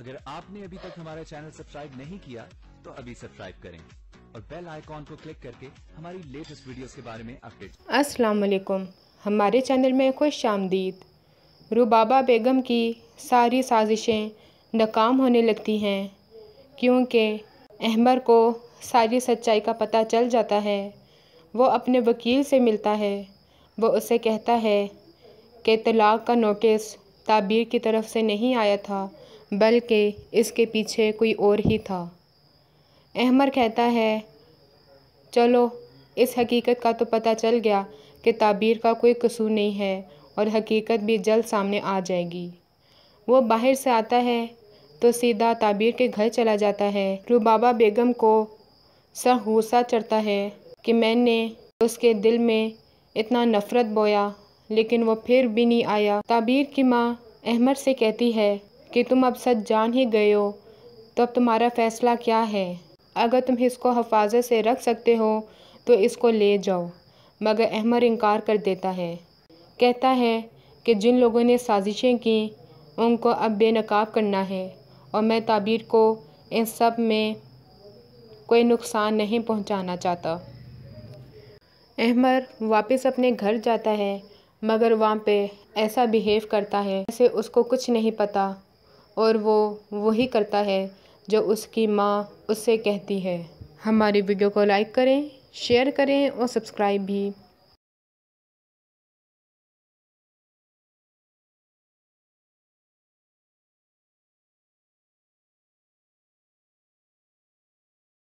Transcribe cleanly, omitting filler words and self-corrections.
अगर आपने अभी तक हमारा चैनल सब्सक्राइब नहीं किया तो अभी सब्सक्राइब करें और बेल आइकॉन को क्लिक करके हमारी लेटेस्ट वीडियोस के बारे में अपडेट। अस्सलाम वालेकुम, हमारे चैनल में खुश आमदीद। रुबाबा बेगम की सारी साजिशें नाकाम होने लगती हैं क्योंकि अहमर को सारी सच्चाई का पता चल जाता है। वो अपने वकील से मिलता है। वो उसे कहता है कि तलाक का नोटिस ताबीर की तरफ से नहीं आया था, बल्कि इसके पीछे कोई और ही था। अहमर कहता है, चलो इस हकीकत का तो पता चल गया कि ताबीर का कोई कसूर नहीं है और हकीकत भी जल्द सामने आ जाएगी। वो बाहर से आता है तो सीधा ताबीर के घर चला जाता है। रुबाबा बेगम को सर गुस्सा चढ़ता है कि मैंने उसके दिल में इतना नफ़रत बोया, लेकिन वो फिर भी नहीं आया। ताबीर की माँ अहमर से कहती है कि तुम अब सच जान ही गए हो, तो अब तुम्हारा फ़ैसला क्या है? अगर तुम इसको हिफाजत से रख सकते हो तो इसको ले जाओ। मगर अहमर इनकार कर देता है। कहता है कि जिन लोगों ने साजिशें की उनको अब बेनकाब करना है और मैं ताबीर को इन सब में कोई नुकसान नहीं पहुंचाना चाहता। अहमर वापस अपने घर जाता है, मगर वहाँ पे ऐसा बिहेव करता है जैसे उसको कुछ नहीं पता और वो वही करता है जो उसकी माँ उससे कहती है। हमारी वीडियो को लाइक करें, शेयर करें और सब्सक्राइब भी।